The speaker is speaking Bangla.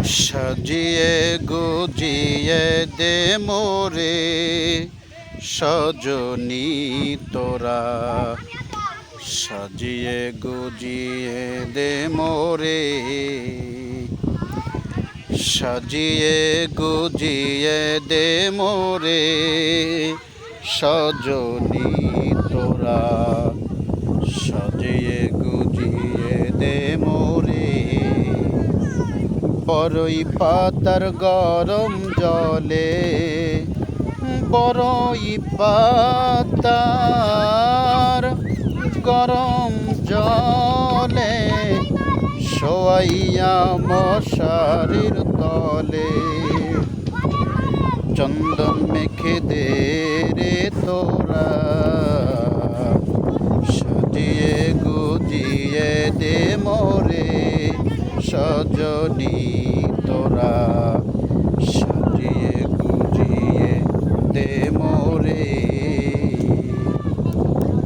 সাজিয়ে গুজিয়ে দে মোরে সজনী তোরা, সাজিয়ে গুজিয়ে দে মোরে, সাজিয়ে গুজিয়ে দে মোরে সজনী তোরা, সাজিয়ে গুজিয়ে দে মোরে। বড়ই পাতার গরম জলে, বড়ই পাতার গরম জলে শোয়াইয়া মশারির তলে, চন্দন মেখে দে রে তোরা, সাজিয়ে গুজিয়ে দে মোরে সজনী তোরা, সাজিয়ে গুজিয়ে দে